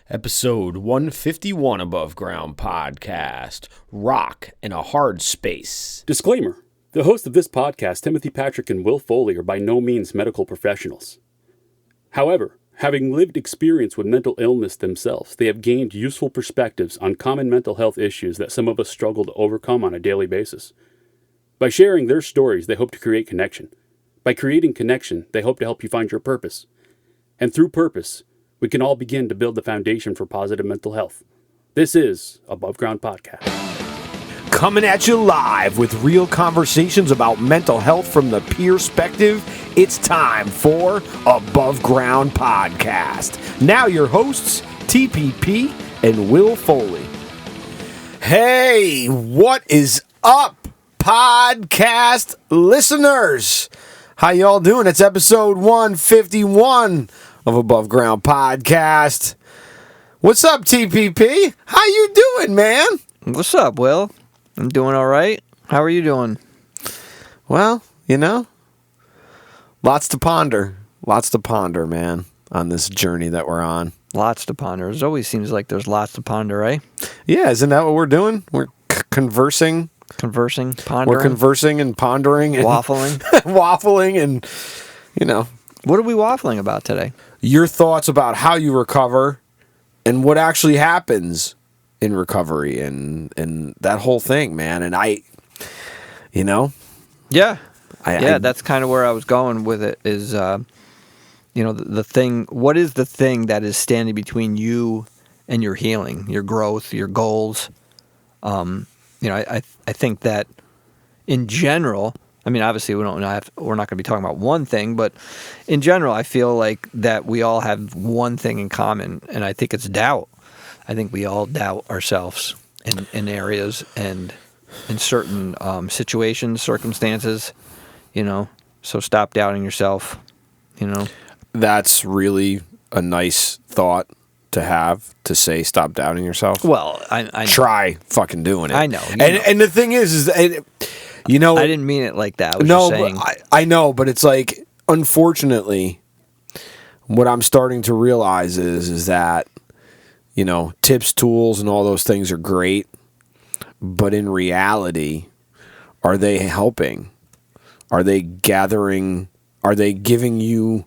Episode 151 Above Ground Podcast, Rock in a Hard Space. Disclaimer. The hosts of this podcast, Timothy Patrick and Will Foley, are by no means medical professionals. However, having lived experience with mental illness themselves, they have gained useful perspectives on common mental health issues that some of us struggle to overcome on a daily basis. By sharing their stories, they hope to create connection. By creating connection, they hope to help you find your purpose. And through purpose, we can all begin to build the foundation for positive mental health. This is Above Ground Podcast. Coming at you live with real conversations about mental health from the perspective. It's time for Above Ground Podcast. Now your hosts, TPP and Will Foley. Hey, what is up, podcast listeners? How y'all doing? It's episode 151 of Above Ground Podcast. What's up, TPP? How you doing, man? What's up, Will? I'm doing all right. How are you doing? Well, you know, lots to ponder, man, on this journey that we're on. Lots to ponder. It always seems like there's lots to ponder, eh? Yeah, isn't that what we're doing? We're conversing. Conversing, pondering. We're conversing and pondering. And waffling. Waffling and, you know. What are we waffling about today? Your thoughts about how you recover and what actually happens in recovery and that whole thing, man. And you know. Yeah. That's kind of where I was going with it is, the thing, what is the thing that is standing between you and your healing, your growth, your goals? I think that in general, I mean, obviously we're not going to be talking about one thing, but in general, I feel like that we all have one thing in common, and I think it's doubt. I think we all doubt ourselves in areas and in certain situations, circumstances, so stop doubting yourself, That's really a nice thought to have, to say stop doubting yourself. Well, I try fucking doing it. I know. And the thing is I didn't mean it like that. I was just saying. But I know, but it's like, unfortunately, what I'm starting to realize is that, tips, tools, and all those things are great, but in reality, are they helping? Are they gathering? Are they giving you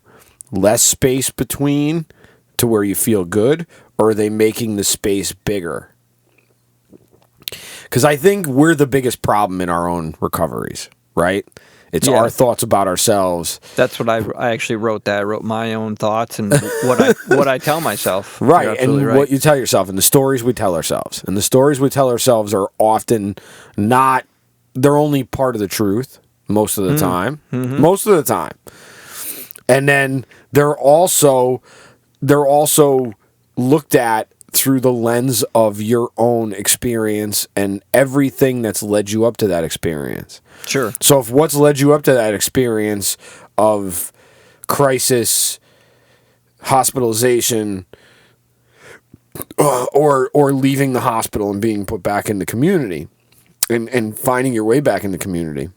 less space between to where you feel good, or are they making the space bigger? Because I think we're the biggest problem in our own recoveries, right? It's our thoughts about ourselves. That's what I actually wrote. That I wrote my own thoughts and what I tell myself. Right, and what you tell yourself, and the stories we tell ourselves. And the stories we tell ourselves are often not, they're only part of the truth most of the time. Mm-hmm. Most of the time. And then they're also looked at through the lens of your own experience and everything that's led you up to that experience. Sure. So if what's led you up to that experience of crisis, hospitalization, or leaving the hospital and being put back in the community and finding your way back in the community,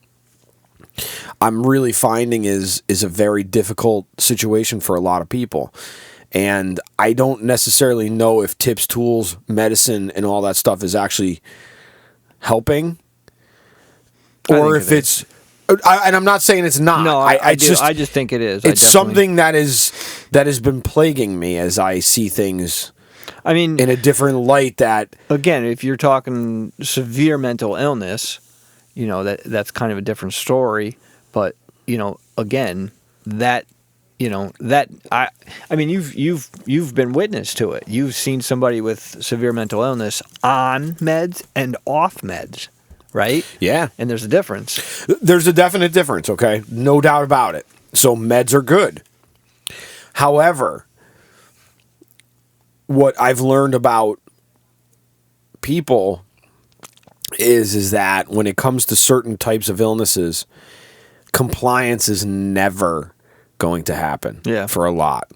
I'm really finding is a very difficult situation for a lot of people. And I don't necessarily know if tips, tools, medicine, and all that stuff is actually helping, or if it's. And I'm not saying it's not. No, I just think it is. It's something that has been plaguing me as I see things. I mean, in a different light. That again, if you're talking severe mental illness, that's kind of a different story. But again, that. I mean, you've been witness to it. You've seen somebody with severe mental illness on meds and off meds, right? Yeah. And there's a difference. There's a definite difference, okay? No doubt about it. So meds are good. However, what I've learned about people is that when it comes to certain types of illnesses, compliance is never going to happen for a lot.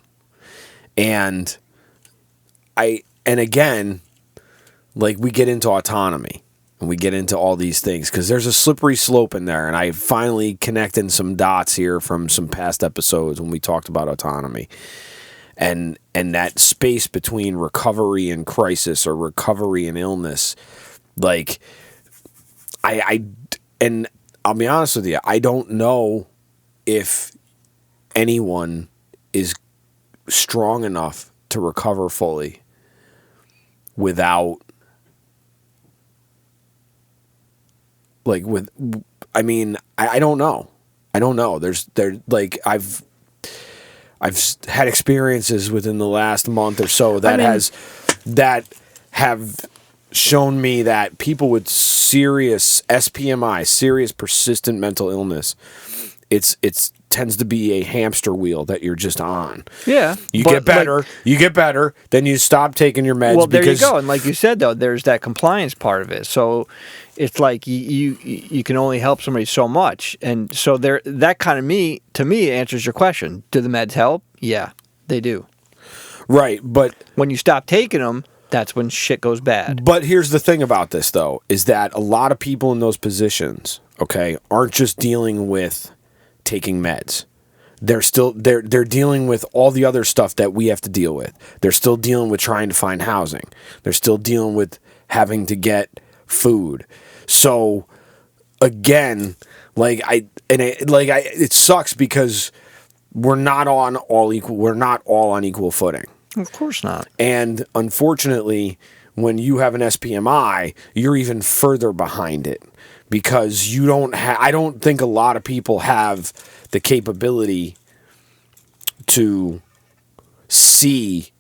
And again, like, we get into autonomy and we get into all these things because there's a slippery slope in there. And I finally connected some dots here from some past episodes when we talked about autonomy. and that space between recovery and crisis, or recovery and illness, like and I'll be honest with you, I don't know if anyone is strong enough to recover fully without, like, I mean, I don't know. I don't know. Like, I've had experiences within the last month or so that have shown me that people with serious SPMI, serious persistent mental illness, it's tends to be a hamster wheel that you're just on. Yeah. You get better, then you stop taking your meds. Well, there you go. And like you said, though, there's that compliance part of it. So it's like you can only help somebody so much. And so that kind of to me answers your question. Do the meds help? Yeah, they do. Right, but when you stop taking them, that's when shit goes bad. But here's the thing about this, though, is that a lot of people in those positions, okay, aren't just dealing with taking meds. They're dealing with all the other stuff that we have to deal with. They're still dealing with trying to find housing. They're still dealing with having to get food. So again, it sucks because we're not all on equal footing. Of course not. And unfortunately, when you have an SPMI, you're even further behind it, because I don't think a lot of people have the capability to see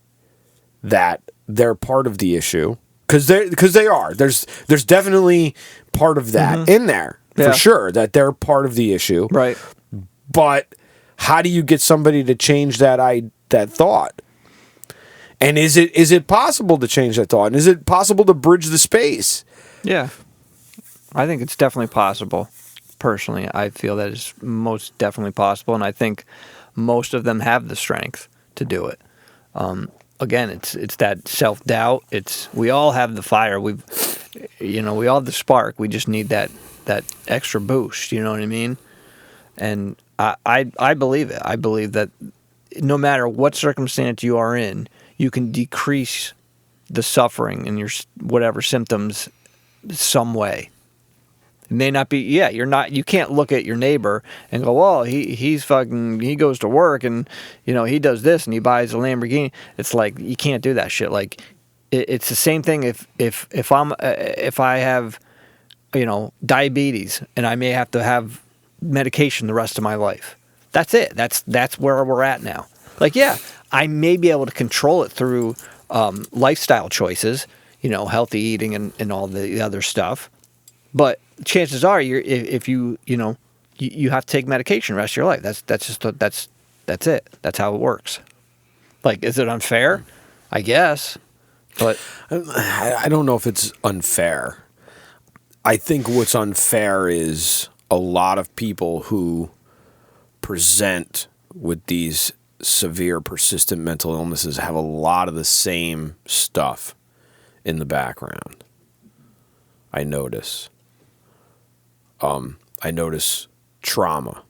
that they're part of the issue, because they are. There's definitely part of that in there, for sure, that they're part of the issue. Right. But how do you get somebody to change that thought? And is it possible to change that thought? And is it possible to bridge the space? Yeah. I think it's definitely possible. Personally, I feel that is most definitely possible, and I think most of them have the strength to do it. Again, it's that self-doubt. We all have the fire. We all have the spark. We just need that extra boost, you know what I mean? And I believe it. I believe that no matter what circumstance you are in, you can decrease the suffering and your whatever symptoms some way. It may not be, you can't look at your neighbor and go, well, he goes to work and, he does this and he buys a Lamborghini. It's like, you can't do that shit. Like, it's the same thing if I have, diabetes and I may have to have medication the rest of my life. That's it. That's where we're at now. Like, I may be able to control it through lifestyle choices, healthy eating and all the other stuff. But chances are, if you have to take medication the rest of your life. That's it. That's how it works. Like, is it unfair? I guess, but I don't know if it's unfair. I think what's unfair is a lot of people who present with these severe, persistent mental illnesses have a lot of the same stuff in the background. I notice trauma,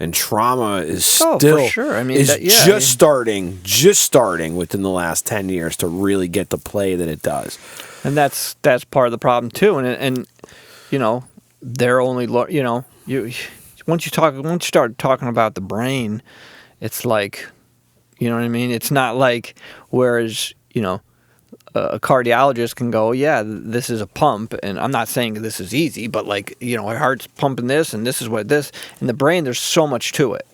and trauma is still for sure. I mean, starting within the last 10 years to really get the play that it does. And that's part of the problem too. And they're only once you start talking about the brain, it's like, you know what I mean? It's not like, whereas, a cardiologist can go, yeah, this is a pump, and I'm not saying this is easy, but like, our heart's pumping this, and this is what this, in the brain, there's so much to it.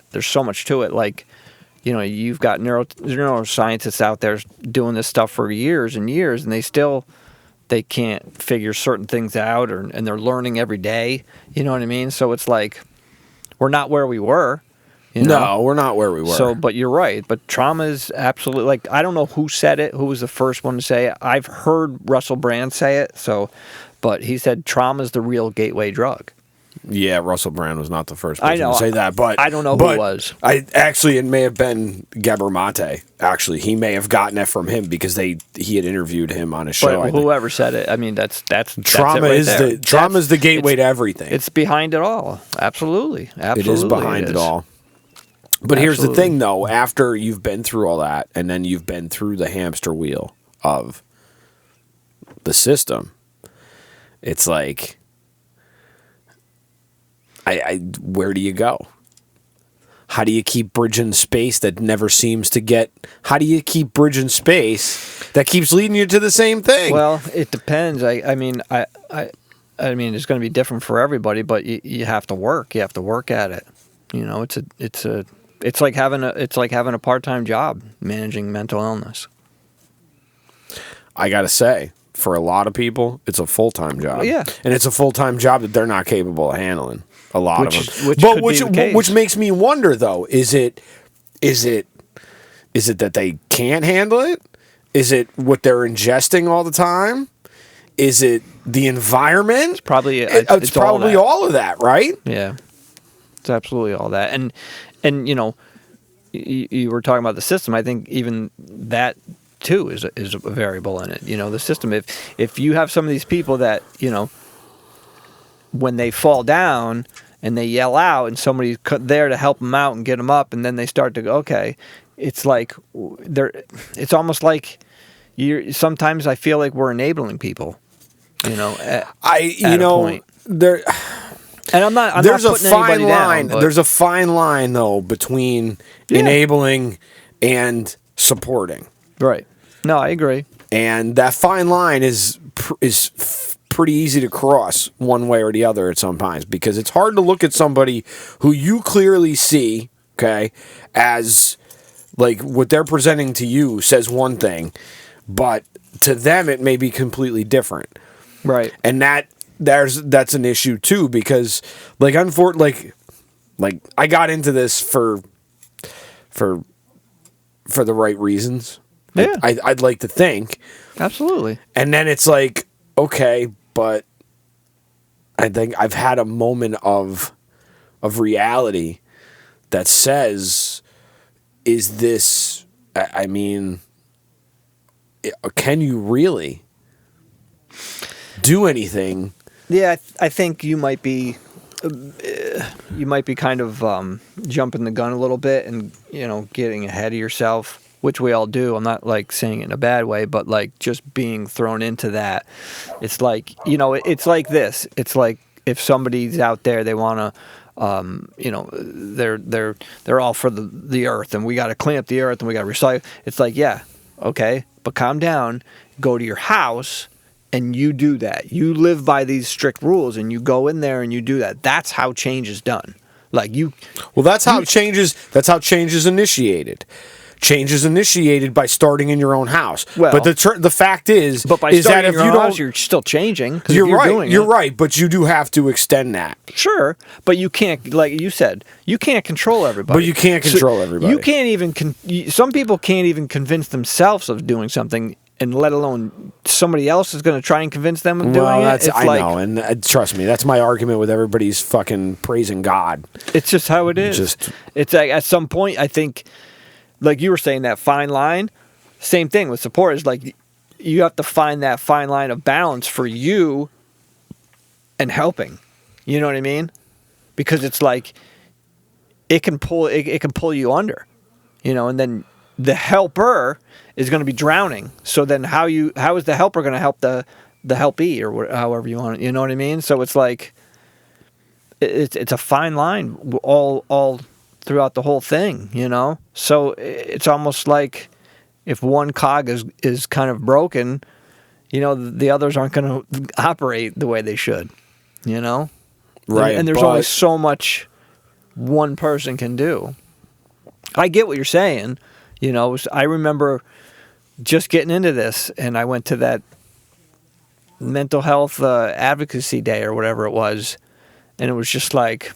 Like, you've got neuroscientists out there doing this stuff for years and years, and they can't figure certain things out, and they're learning every day. You know what I mean? So it's like, we're not where we were. No, we're not where we were. So, but you're right. But trauma is absolutely, like, I don't know who said it, who was the first one to say it. I've heard Russell Brand say it. But he said trauma is the real gateway drug. Yeah, Russell Brand was not the first person to say that, but I don't know who it was. It may have been Gabor Mate. Actually, he may have gotten it from him because he had interviewed him on a show. But whoever said it, I mean, that's trauma is the gateway to everything. It's behind it all. Absolutely. It is behind it all. But here's the thing, though. After you've been through all that, and then you've been through the hamster wheel of the system, it's like, where do you go? How do you keep bridging space that never seems to get? How do you keep bridging space that keeps leading you to the same thing? Well, it depends. I mean, it's going to be different for everybody, but you have to work. You have to work at it. You know, it's like having a part-time job managing mental illness. I gotta say, for a lot of people, it's a full-time job. Yeah, and it's a full-time job that they're not capable of handling. A lot of them, which makes me wonder though: is it that they can't handle it? Is it what they're ingesting all the time? Is it the environment? It's probably it's probably all of that, right? Yeah, it's absolutely all that. And you know, you were talking about the system. I think even that too is a variable in it. You know, the system. If you have some of these people that, you know, when they fall down and they yell out and somebody's there to help them out and get them up, and then they start to go, okay, it's like it's almost like sometimes I feel like we're enabling people, you know, at a point. There, and I'm not there's putting a fine anybody line. down, There's a fine line though between enabling and supporting. Right. No, I agree. And that fine line is pretty easy to cross one way or the other at some times, because it's hard to look at somebody who you clearly see, okay, as like what they're presenting to you says one thing, but to them it may be completely different. Right. And that's an issue too, because like I got into this for the right reasons. Yeah. I'd like to think. Absolutely. And then it's like, okay, but I think I've had a moment of reality that says, is this, I mean, can you really do anything? Yeah, I think you might be kind of jumping the gun a little bit and, you know, getting ahead of yourself, which we all do. I'm not like saying it in a bad way, but like just being thrown into that. It's like, you know, it's like this. It's like if somebody's out there, they want to, you know, they're all for the earth, and we got to clean up the earth and we got to recycle. It's like, yeah, okay, but calm down. Go to your house and you do that. You live by these strict rules and you go in there and you do that. That's how change is done. Like you. Well, that's how change is initiated. Change is initiated by starting in your own house. Well, but the fact is, but by is starting that if in your you own don't, house, you're still changing. You're right. You're right, but you do have to extend that. Sure, but you can't, like you said, you can't control everybody. But you can't control everybody. You can't even. Some people can't even convince themselves of doing something, and let alone somebody else is going to try and convince them of doing it. I know, and trust me, that's my argument with everybody's fucking praising God. It's just how it is. It's like at some point, I think. Like you were saying, that fine line, same thing with support is like you have to find that fine line of balance for you and helping. You know what I mean? Because it's like it can pull you under, you know, and then the helper is going to be drowning. So then how is the helper going to help the helpee or however you want it? You know what I mean? So it's like it's a fine line all throughout the whole thing, you know? So it's almost like if one cog is kind of broken, you know, the others aren't going to operate the way they should, you know? Right. And there's only so much one person can do. I get what you're saying, you know? I remember just getting into this, and I went to that mental health advocacy day or whatever it was, and it was just like,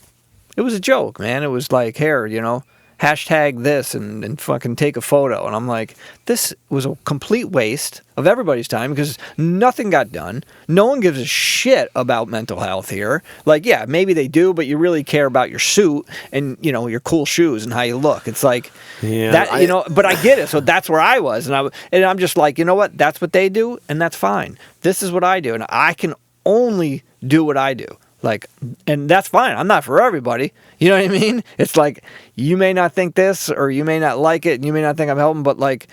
it was a joke, man. It was like, here, you know, hashtag this and fucking take a photo. And I'm like, this was a complete waste of everybody's time because nothing got done. No one gives a shit about mental health here. Like, yeah, maybe they do, but you really care about your suit and, you know, your cool shoes and how you look. It's like, you know, but I get it. So that's where I was. And I'm just like, you know what? That's what they do, and that's fine. This is what I do, and I can only do what I do. Like, and that's fine. I'm not for everybody. You know what I mean? It's like, you may not think this, or you may not like it, and you may not think I'm helping, but like,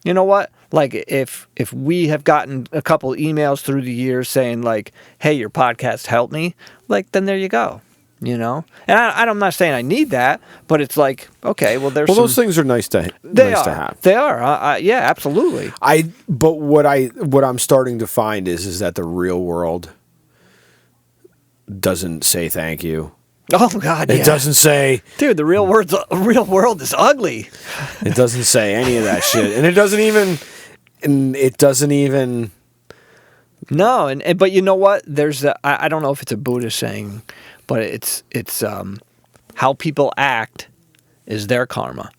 you know what? Like, if we have gotten a couple emails through the years saying like, hey, your podcast helped me, like, then there you go. You know? And I'm not saying I need that, but it's like, okay, well, those things are nice to have. They are. Yeah, absolutely. But what I'm starting to find is that the real world doesn't say thank you. Oh God, it doesn't say, dude. The real world is ugly. It doesn't say any of that shit, and it doesn't even. No, but you know what? There's I don't know if it's a Buddhist saying, but it's how people act is their karma.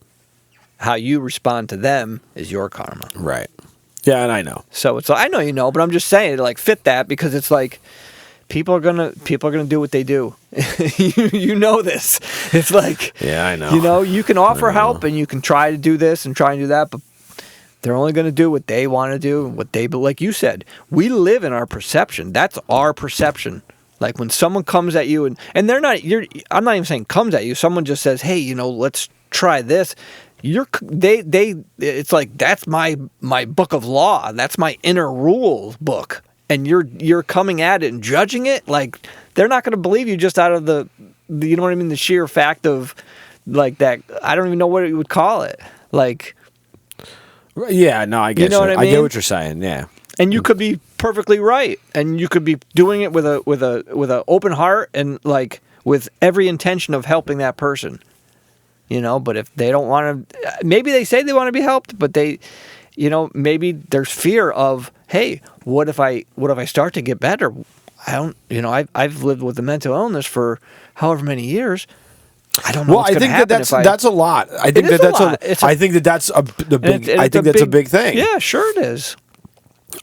How you respond to them is your karma. Right. Yeah, and I know. So it's I know you know, but I'm just saying like fit that because it's like. People are gonna do what they do. you know this. It's like yeah, I know. You know, you can offer help and you can try to do this and try and do that, but they're only gonna do what they want to do and what they. But like you said, we live in our perception. That's our perception. Like when someone comes at you and they're not. I'm not even saying comes at you. Someone just says, hey, you know, let's try this. It's like that's my book of law. That's my inner rule book. And you're coming at it and judging it, like they're not going to believe you just out of the you know what I mean, the sheer fact of like that. I don't even know what you would call it. Like, yeah, no, I get you know what I mean? I get what you're saying. Yeah, and you could be perfectly right, and you could be doing it with a open heart and like with every intention of helping that person. You know, but if they don't want to, maybe they say they want to be helped, but they. You know, maybe there's fear of, hey, what if I start to get better? I don't, you know, I've lived with a mental illness for however many years. I don't know. Well, I think that's a lot. I think that's a big thing. Yeah, sure it is.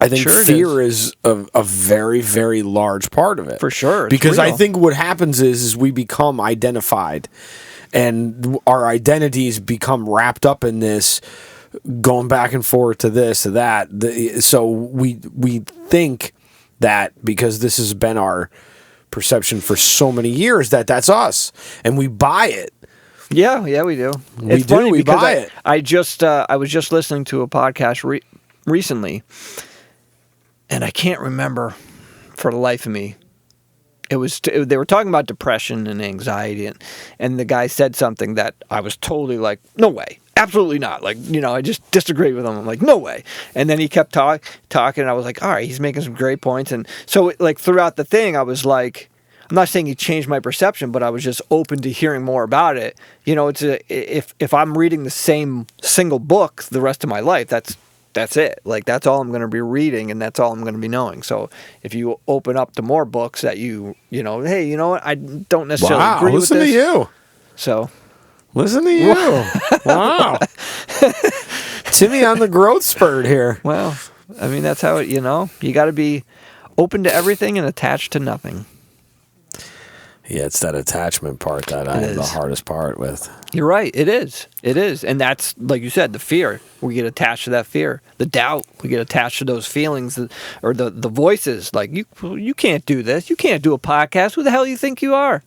I think fear is a very, very large part of it. For sure. Because I think what happens is we become identified, and our identities become wrapped up in this. Going back and forth to this, to that. So we think that because this has been our perception for so many years that's us, and we buy it. Yeah, we do. We buy it. I was just listening to a podcast recently, and I can't remember for the life of me. They were talking about depression and anxiety, and the guy said something that I was totally like, no way. Absolutely not. Like, you know, I just disagreed with him. I'm like, no way. And then he kept talking, and I was like, all right, he's making some great points. And so, like, throughout the thing, I was like, I'm not saying he changed my perception, but I was just open to hearing more about it. You know, if I'm reading the same single book the rest of my life, that's it. Like, that's all I'm going to be reading, and that's all I'm going to be knowing. So if you open up to more books that you know, hey, you know what, I don't necessarily agree with this. Listen to you. So... Listen to you. Wow. Timmy on the growth spurt here. Well, I mean, that's how it, you know, you got to be open to everything and attached to nothing. Yeah, it's that attachment part that I am the hardest part with. You're right. It is. It is. And that's, like you said, the fear. We get attached to that fear. The doubt. We get attached to those feelings or the voices. Like, you can't do this. You can't do a podcast. Who the hell do you think you are?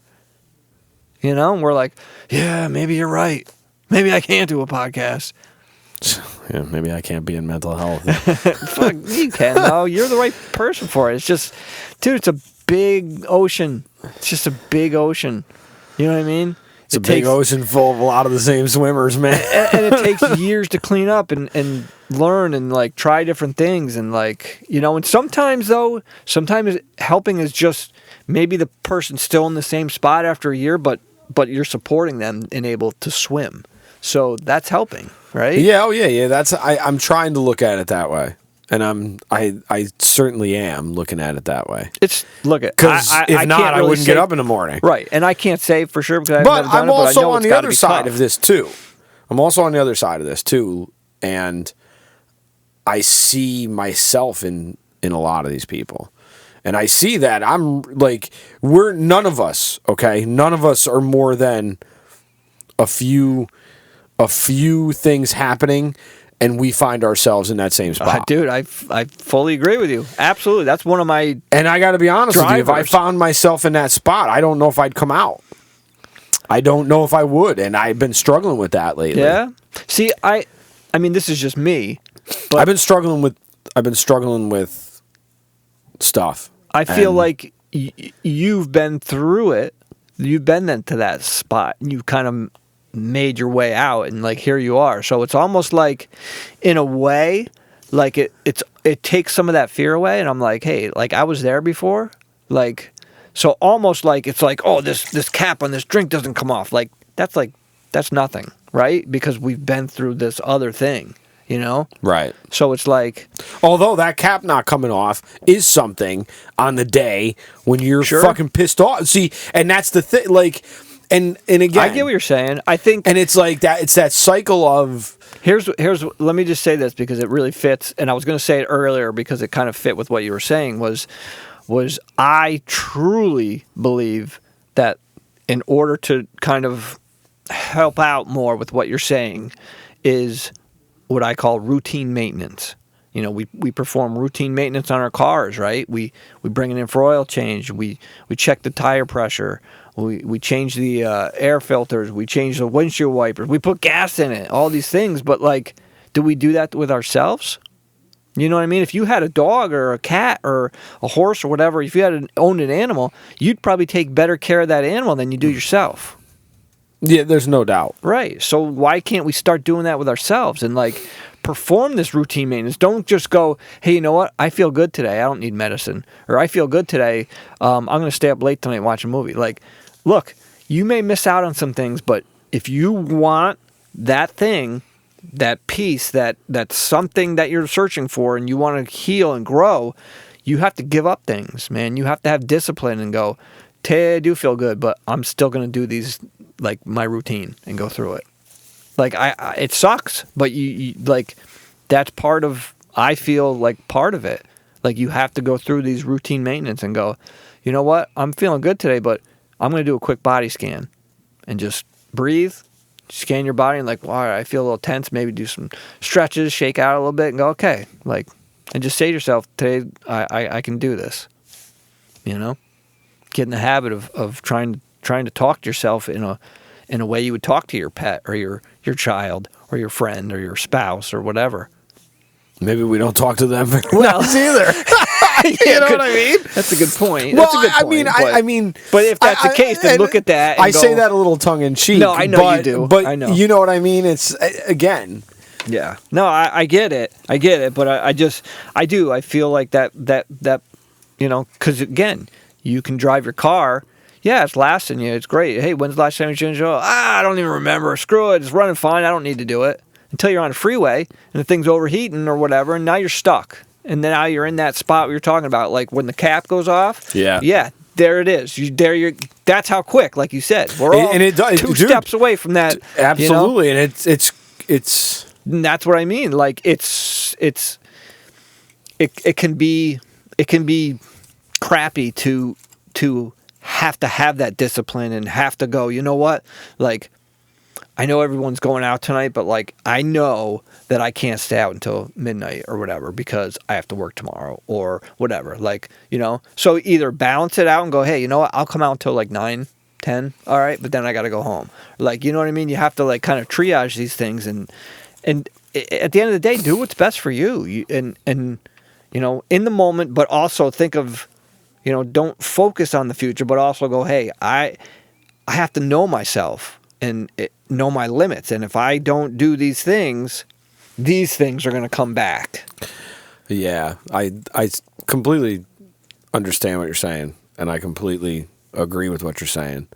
You know, and we're like, yeah, maybe you're right. Maybe I can't do a podcast. Yeah, maybe I can't be in mental health. Fuck, you can, though. You're the right person for it. It's just, dude, it's a big ocean. It's just a big ocean. You know what I mean? It's a big ocean full of a lot of the same swimmers, man. And it takes years to clean up and learn and, like, try different things. And, like, you know, and sometimes helping is just maybe the person's still in the same spot after a year, but you're supporting them and able to swim. So that's helping, right? Yeah, that's I'm trying to look at it that way. And I certainly am looking at it that way. Because if not, I wouldn't get up in the morning. Right, and I can't say for sure because I'm also on the other side of this too. I'm also on the other side of this too, and I see myself in a lot of these people. And I see that I'm like, none of us are more than a few things happening and we find ourselves in that same spot. Dude, I fully agree with you. Absolutely. That's one of my And I got to be honest with you, if I found myself in that spot, I don't know if I'd come out. I don't know if I would, and I've been struggling with that lately. Yeah. See, I mean, this is just me. But I've been struggling with stuff. I feel like you've been through it. You've been into that spot, and you've kind of made your way out, and like here you are. So it's almost like, in a way, like it takes some of that fear away, and I'm like, hey, like I was there before, like, so almost like it's like, oh, this cap on this drink doesn't come off, like that's nothing, right? Because we've been through this other thing, you know? Right. So it's like, although that cap not coming off is something on the day when you're fucking pissed off. See, and that's the thing, like, and again, I get what you're saying. I think, and it's like that. It's that cycle of here's. Let me just say this because it really fits. And I was going to say it earlier because it kind of fit with what you were saying. Was I truly believe that in order to kind of help out more with what you're saying is what I call routine maintenance. You know, we perform routine maintenance on our cars, right? We bring it in for oil change. We check the tire pressure. We change the air filters. We change the windshield wipers. We put gas in it. All these things. But, like, do we do that with ourselves? You know what I mean? If you had a dog or a cat or a horse or whatever, if you had owned an animal, you'd probably take better care of that animal than you do yourself. Yeah, there's no doubt. Right. So why can't we start doing that with ourselves and, like, perform this routine maintenance? Don't just go, hey, you know what? I feel good today. I don't need medicine. Or I feel good today. I'm going to stay up late tonight and watch a movie. Like, look, you may miss out on some things, but if you want that thing, that piece, that's something that you're searching for and you want to heal and grow, you have to give up things, man. You have to have discipline and go, I do feel good, but I'm still going to do these, like, my routine and go through it. Like, I it sucks, but you like, that's part of, I feel like part of it. Like, you have to go through these routine maintenance and go, you know what? I'm feeling good today, but I'm going to do a quick body scan and just breathe, scan your body and like, all right, I feel a little tense. Maybe do some stretches, shake out a little bit and go, okay. Like, and just say to yourself, today, I can do this, you know? Get in the habit of trying to talk to yourself in a way you would talk to your pet or your child or your friend or your spouse or whatever. Maybe we don't talk to them very well either. You know what I mean? That's a good point. Well, that's a good point. I mean, but if that's the case, then look at that. And I say that a little tongue in cheek. No, I know you do. But I know. You know what I mean? It's again. Yeah. No, I get it. I get it. But I do. I feel like that you know, because again, you can drive your car. Yeah, it's lasting you. It's great. Hey, when's the last time you changed oil? I don't even remember. Screw it. It's running fine. I don't need to do it. Until you're on a freeway and the thing's overheating or whatever, and now you're stuck. And then now you're in that spot we were talking about, like when the cap goes off. Yeah. Yeah, there it is. That's how quick, like you said. We're all two steps away from that. Absolutely, you know? And it's. And that's what I mean. Like it can be crappy to have that discipline and have to go, you know what? Like, I know everyone's going out tonight, but like, I know that I can't stay out until midnight or whatever because I have to work tomorrow or whatever. Like, you know, so either balance it out and go, hey, you know what? I'll come out until like 9, 10. All right. But then I got to go home. Like, you know what I mean? You have to like kind of triage these things and at the end of the day, do what's best for you. And, you know, in the moment, but also think of, you know, don't focus on the future, but also go, hey, I have to know myself and know my limits. And if I don't do these things are going to come back. Yeah, I completely understand what you're saying, and I completely agree with what you're saying.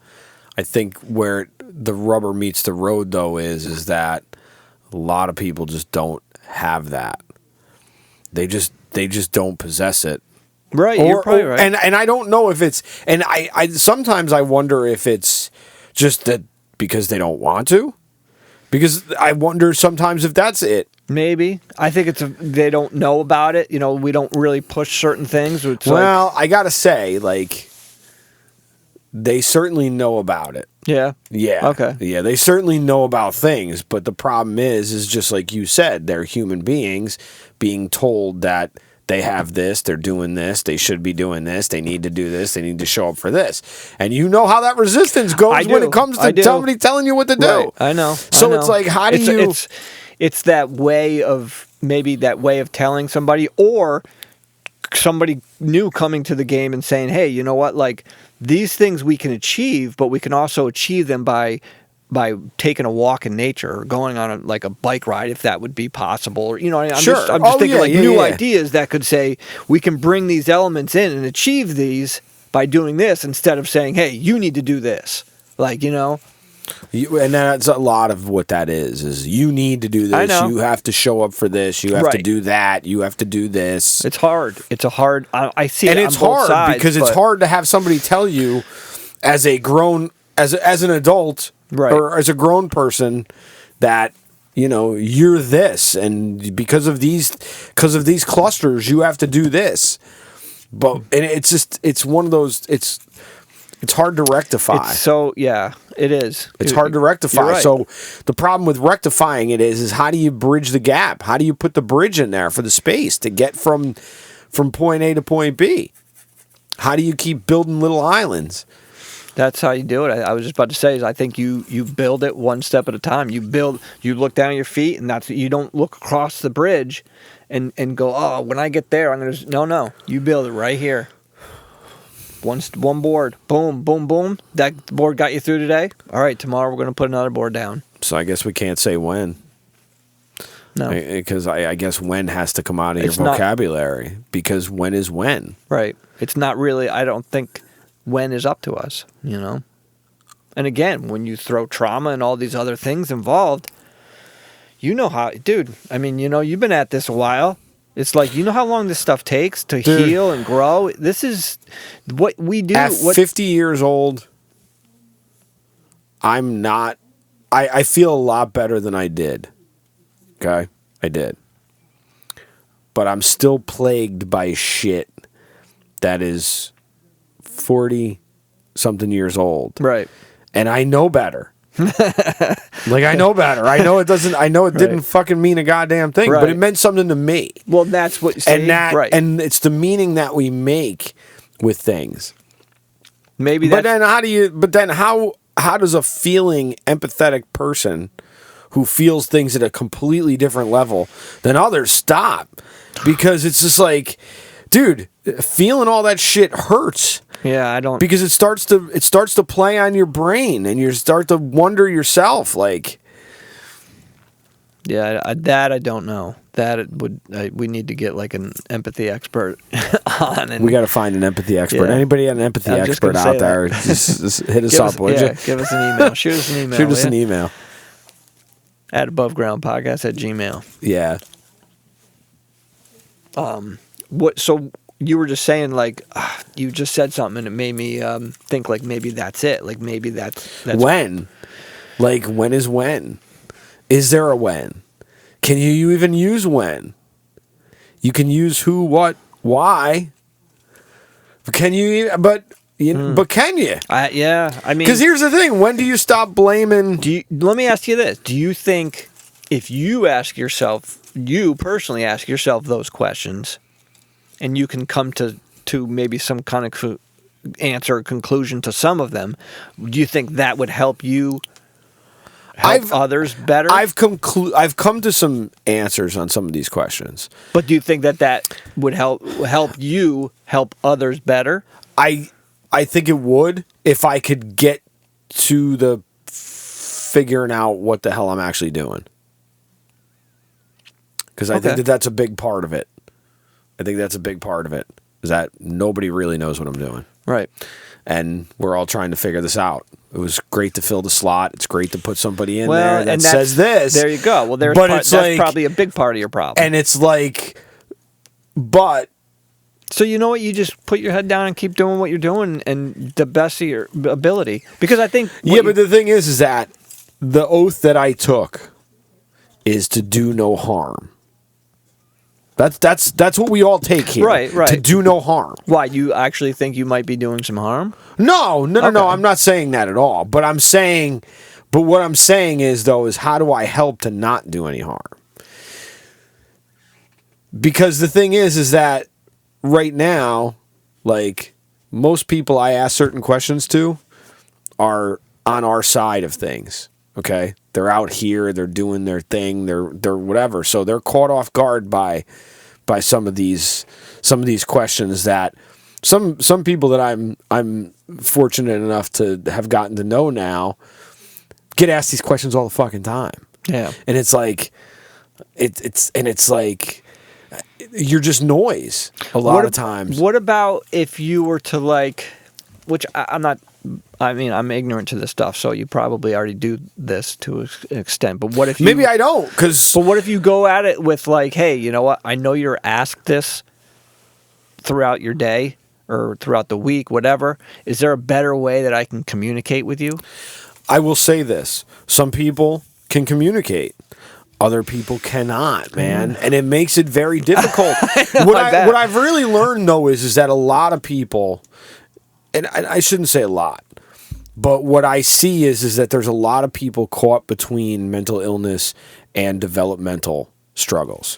I think where the rubber meets the road, though, is that a lot of people just don't have that. They just don't possess it. Right, you're probably right. And I don't know if it's, and I sometimes I wonder if it's just that because they don't want to, because I wonder sometimes if that's it. Maybe. I think they don't know about it. You know, we don't really push certain things. It's well, I gotta say, like, they certainly know about it. Yeah. Yeah. Okay. Yeah, they certainly know about things, but the problem is just like you said, they're human beings being told that they have this, they're doing this, they should be doing this, they need to do this, they need to show up for this. And you know how that resistance goes when it comes to somebody telling you what to do. Right. I know. So it's like, how do you... It's that way of, maybe that way of telling somebody, or somebody new coming to the game and saying, hey, you know what, like, these things we can achieve, but we can also achieve them by taking a walk in nature, or going on a bike ride, if that would be possible. Or, you know, I'm just thinking new ideas that could say we can bring these elements in and achieve these by doing this, instead of saying, hey, you need to do this. Like, you know. And that's a lot of what that is you need to do this. I know. You have to show up for this. You have to do that. You have to do this. It's hard. I see and it it's on both hard sides, because it's hard to have somebody tell you as a grown, as an adult, right, or as a grown person, that, you know, you're this, and because of these clusters, you have to do this. But and it's one of those, it's hard to rectify. It is. It's hard to rectify. Right. So the problem with rectifying it is how do you bridge the gap? How do you put the bridge in there for the space to get from point A to point B? How do you keep building little islands? That's how you do it. I was just about to say, is I think you build it one step at a time. You look down at your feet, and you don't look across the bridge and go, oh, when I get there, I'm going to... No. You build it right here. One board. Boom, boom, boom. That board got you through today? All right, tomorrow we're going to put another board down. So I guess we can't say when. No. Because I guess when has to come out of your vocabulary. Because when is when. Right. It's not really... I don't think when is up to us, you know? And again, when you throw trauma and all these other things involved, you know how... Dude, I mean, you know, you've been at this a while. It's like, you know how long this stuff takes to heal and grow? This is what we do. At 50 years old, I'm not... I feel a lot better than I did. Okay? I did. But I'm still plagued by shit that is 40-something years old. Right. And I know better. Like, I know better. I know it doesn't. I know it didn't fucking mean a goddamn thing, but it meant something to me. Well, that's what. And it's the meaning that we make with things. Maybe. But then how do you? But then how does a feeling, empathetic person who feels things at a completely different level than others stop? Because it's just like, dude, feeling all that shit hurts. Yeah, I don't... Because it starts to play on your brain, and you start to wonder yourself, like... Yeah, that I don't know. That we need to get like an empathy expert on. And we got to find an empathy expert. Anybody an empathy expert out there, just hit us up, would you? Give us an email. Shoot us an email. Shoot us an email. At abovegroundpodcast@gmail.com. Yeah. So you were just saying, like, you just said something and it made me think, like, maybe that's it. Like, maybe that's when. Like, when is when? Is there a when? Can you even use when? You can use who, what, why. Can you? But can you? Yeah, I mean, because here's the thing: when do you stop blaming? Let me ask you this: do you think if you personally ask yourself those questions, and you can come to maybe some kind of answer or conclusion to some of them, do you think that would help you? Help others better? I've come to some answers on some of these questions. But do you think that would help you help others better? I think it would if I could get to the figuring out what the hell I'm actually doing. Because I think that's a big part of it. Is that nobody really knows what I'm doing. Right. And we're all trying to figure this out. It was great to fill the slot. It's great to put somebody in there that says this. There you go. Well, that's probably a big part of your problem. And it's like, but... So you know what? You just put your head down and keep doing what you're doing and the best of your ability. Because I think... but the thing is that the oath that I took is to do no harm. That's what we all take here. Right. To do no harm. Why, you actually think you might be doing some harm? No. I'm not saying that at all. But what I'm saying is how do I help to not do any harm? Because the thing is that right now, like, most people I ask certain questions to are on our side of things. Okay, they're out here, they're doing their thing, they're whatever. So they're caught off guard by some of these questions that some people that I'm fortunate enough to have gotten to know now get asked these questions all the fucking time. Yeah, and it's like it's like you're just noise a lot of times. What about if you were to, like, which I'm not. I mean, I'm ignorant to this stuff, so you probably already do this to an extent. But what if you... Maybe I don't, because... But what if you go at it with, like, hey, you know what? I know you're asked this throughout your day or throughout the week, whatever. Is there a better way that I can communicate with you? I will say this. Some people can communicate. Other people cannot, man. And it makes it very difficult. What I've really learned, though, is that a lot of people... And I shouldn't say a lot, but what I see is that there's a lot of people caught between mental illness and developmental struggles.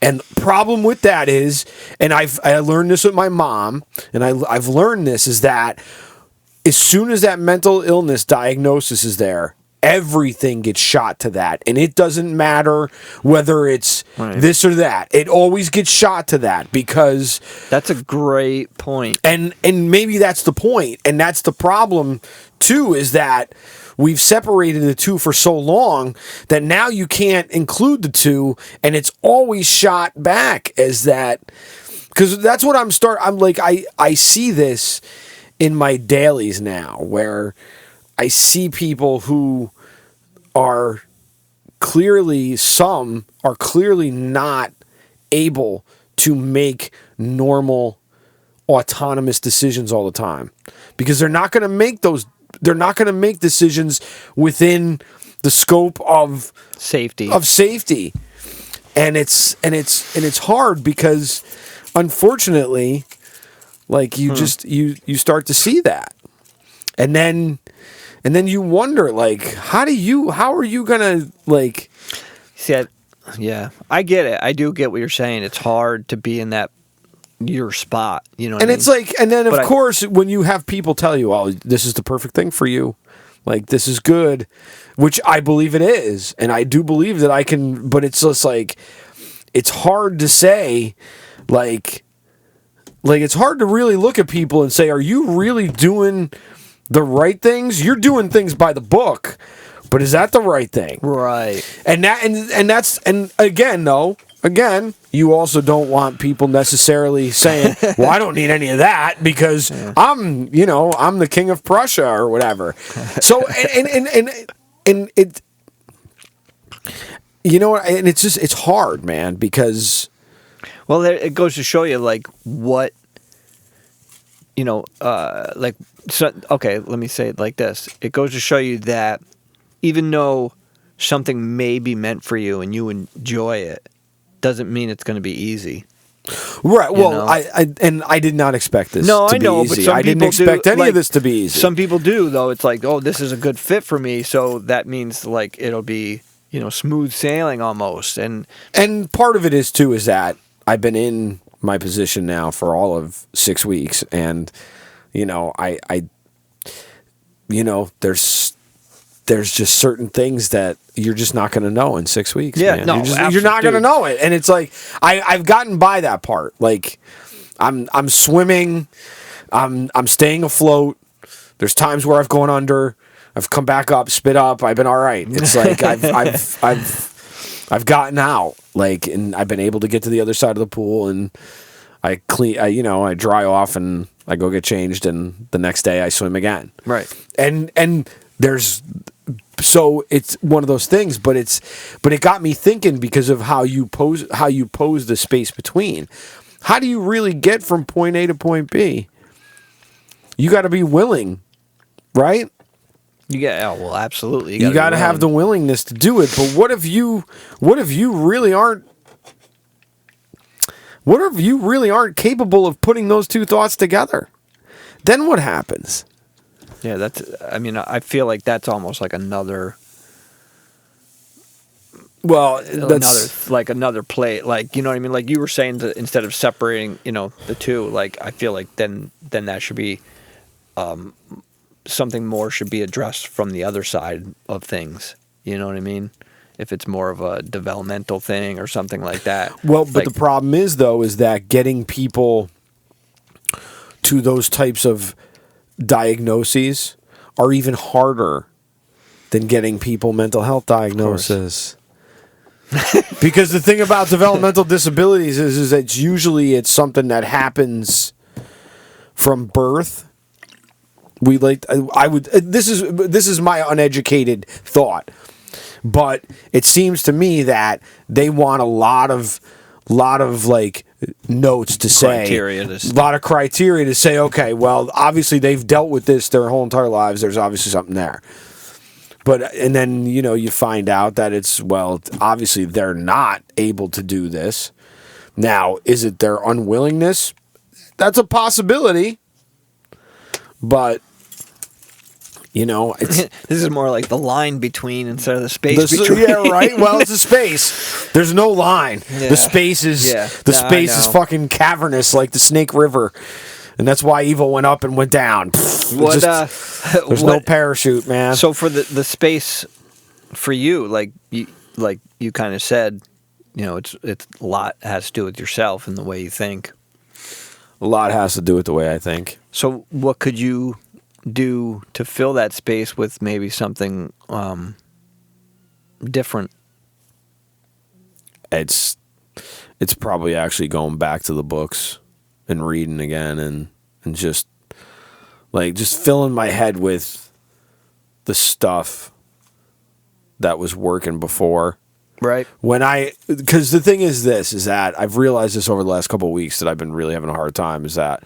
And problem with that is, and I learned this with my mom, and I've learned this, is that as soon as that mental illness diagnosis is there, everything gets shot to that. And it doesn't matter whether it's this or that. It always gets shot to that, because... That's a great point. And maybe that's the point. And that's the problem, too, is that we've separated the two for so long that now you can't include the two, and it's always shot back as that. Because that's what I'm like, I see this in my dailies now, where... I see people who are clearly not able to make normal autonomous decisions all the time, because they're not going to make decisions within the scope of safety. And it's hard, because unfortunately, like, you start to see that. And then you wonder, like, how are you gonna, like... See, I get it. I do get what you're saying. It's hard to be in your spot, you know what I mean? It's like, and then of course, when you have people tell you, oh, this is the perfect thing for you, like, this is good, which I believe it is, and I do believe that I can, but it's just like, it's hard to say, like it's hard to really look at people and say, are you really doing the right things? You're doing things by the book, but is that the right thing? Right. And again, you also don't want people necessarily saying, well, I don't need any of that, because I'm the king of Prussia or whatever. So, and it, and it's just, it's hard, man, because... Well, it goes to show you, like, what, so, okay, let me say it like this. It goes to show you that even though something may be meant for you and you enjoy it, doesn't mean it's going to be easy. Right. Well, I did not expect this to be easy. But I didn't expect any of this to be easy. Some people do, though. It's like, oh, this is a good fit for me, so that means, like, it'll be, smooth sailing almost. And part of it is, too, is that I've been in my position now for all of 6 weeks, and there's just certain things that you're just not going to know in 6 weeks. Yeah, man. no, you're not going to know it, and it's like I've gotten by that part. Like, I'm swimming, I'm staying afloat. There's times where I've gone under, I've come back up, spit up. I've been all right. It's like I've gotten out, like, and I've been able to get to the other side of the pool, and I dry off and I go get changed, and the next day I swim again. Right. And so it's one of those things, but it got me thinking, because of how you pose the space between. How do you really get from point A to point B? You got to be willing, right? Well, absolutely. You got to have the willingness to do it. But what if you really aren't? What if you really aren't capable of putting those two thoughts together? Then what happens? Yeah, I feel like that's almost like another. Well, another play. Like, you know what I mean? Like you were saying, instead of separating, the two, like I feel like then that should be, something more should be addressed from the other side of things. You know what I mean? If it's more of a developmental thing or something like that. Well, but the problem is that getting people to those types of diagnoses are even harder than getting people mental health diagnoses. Because the thing about developmental disabilities is that it's something that happens from birth. This is my uneducated thought. But it seems to me that they want a lot of like notes to say, a lot of criteria to say, okay, well, obviously they've dealt with this their whole entire lives. There's obviously something there. And then, you find out that obviously they're not able to do this. Now, is it their unwillingness? That's a possibility. But this is more like the line between instead of the space between. Yeah, right. Well, it's a space. There's no line. Yeah. The space is is fucking cavernous, like the Snake River, and that's why evil went up and went down. There's no parachute, man. So for the space for you, like you kind of said, it's a lot has to do with yourself and the way you think. A lot has to do with the way I think. So what could you do to fill that space with maybe something different? It's probably actually going back to the books and reading again and just filling my head with the stuff that was working before. Right. Because the thing is that I've realized this over the last couple of weeks that I've been really having a hard time is that,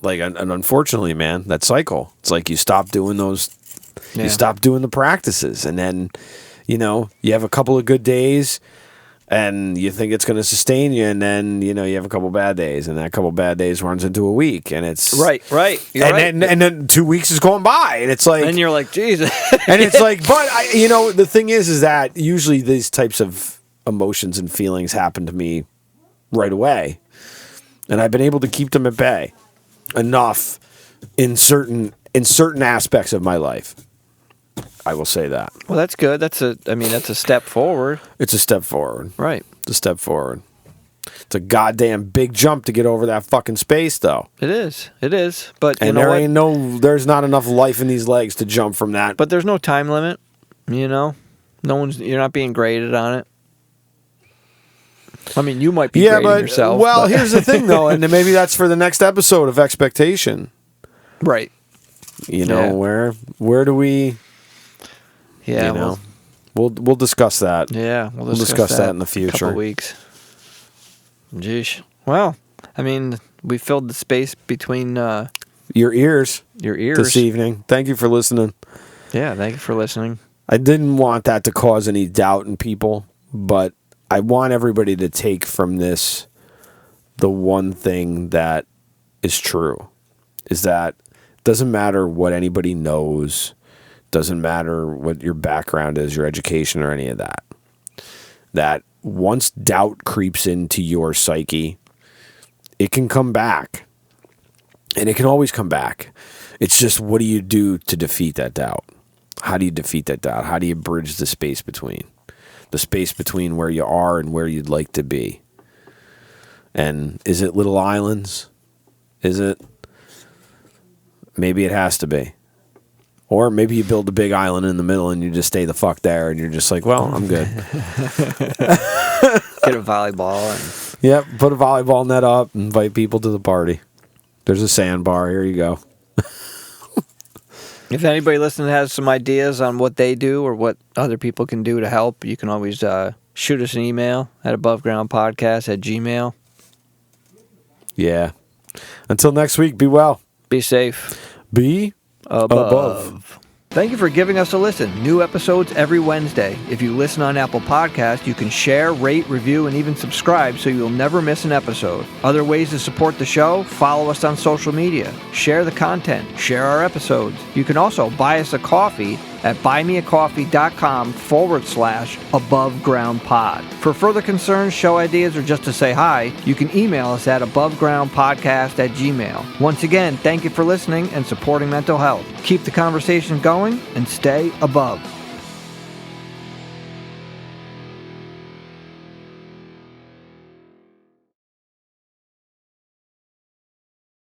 and unfortunately, man, that cycle. It's like you stop doing you stop doing the practices, and then, you have a couple of good days, and you think it's going to sustain you, and then, you have a couple of bad days, and that couple of bad days runs into a week, and it's... Right. You're right. And then 2 weeks is going by, and it's like... And you're like, Jesus. And it's like, but, the thing is that usually these types of emotions and feelings happen to me right away, and I've been able to keep them at bay enough in certain aspects of my life. I will say that. Well, that's good. That's a step forward. It's a step forward. Right. It's a step forward. It's a goddamn big jump to get over that fucking space, though. It is. But there's not enough life in these legs to jump from that. But there's no time limit. You're not being graded on it. I mean, you might be grading yourself. Well, here's the thing, though, and maybe that's for the next episode of Expectation. Right. Where do we... Yeah, we'll discuss that. Yeah, we'll discuss that in the future. Couple weeks. Jeez. Well, I mean, we filled the space between your ears this evening. Thank you for listening. Yeah, thank you for listening. I didn't want that to cause any doubt in people, but I want everybody to take from this the one thing that is true, is that it doesn't matter what anybody knows, doesn't matter what your background is, your education, or any of that. That once doubt creeps into your psyche, it can come back. And it can always come back. It's just, what do you do to defeat that doubt? How do you defeat that doubt? How do you bridge the space between? The space between where you are and where you'd like to be. And is it little islands? Is it? Maybe it has to be. Or maybe you build a big island in the middle and you just stay the fuck there and you're just like, well, I'm good. Get a volleyball. Yep, put a volleyball net up and invite people to the party. There's a sandbar. Here you go. If anybody listening has some ideas on what they do or what other people can do to help, you can always shoot us an email at abovegroundpodcast@gmail.com. Yeah. Until next week, be well. Be safe. Be above. Thank you for giving us a listen. New episodes every Wednesday. If you listen on Apple Podcasts, you can share, rate, review, and even subscribe so you'll never miss an episode. Other ways to support the show: follow us on social media, share the content, share our episodes. You can also buy us a coffee at buymeacoffee.com/abovegroundpod. For further concerns, show ideas, or just to say hi, you can email us at abovegroundpodcast@gmail.com. Once again, thank you for listening and supporting mental health. Keep the conversation going and stay above.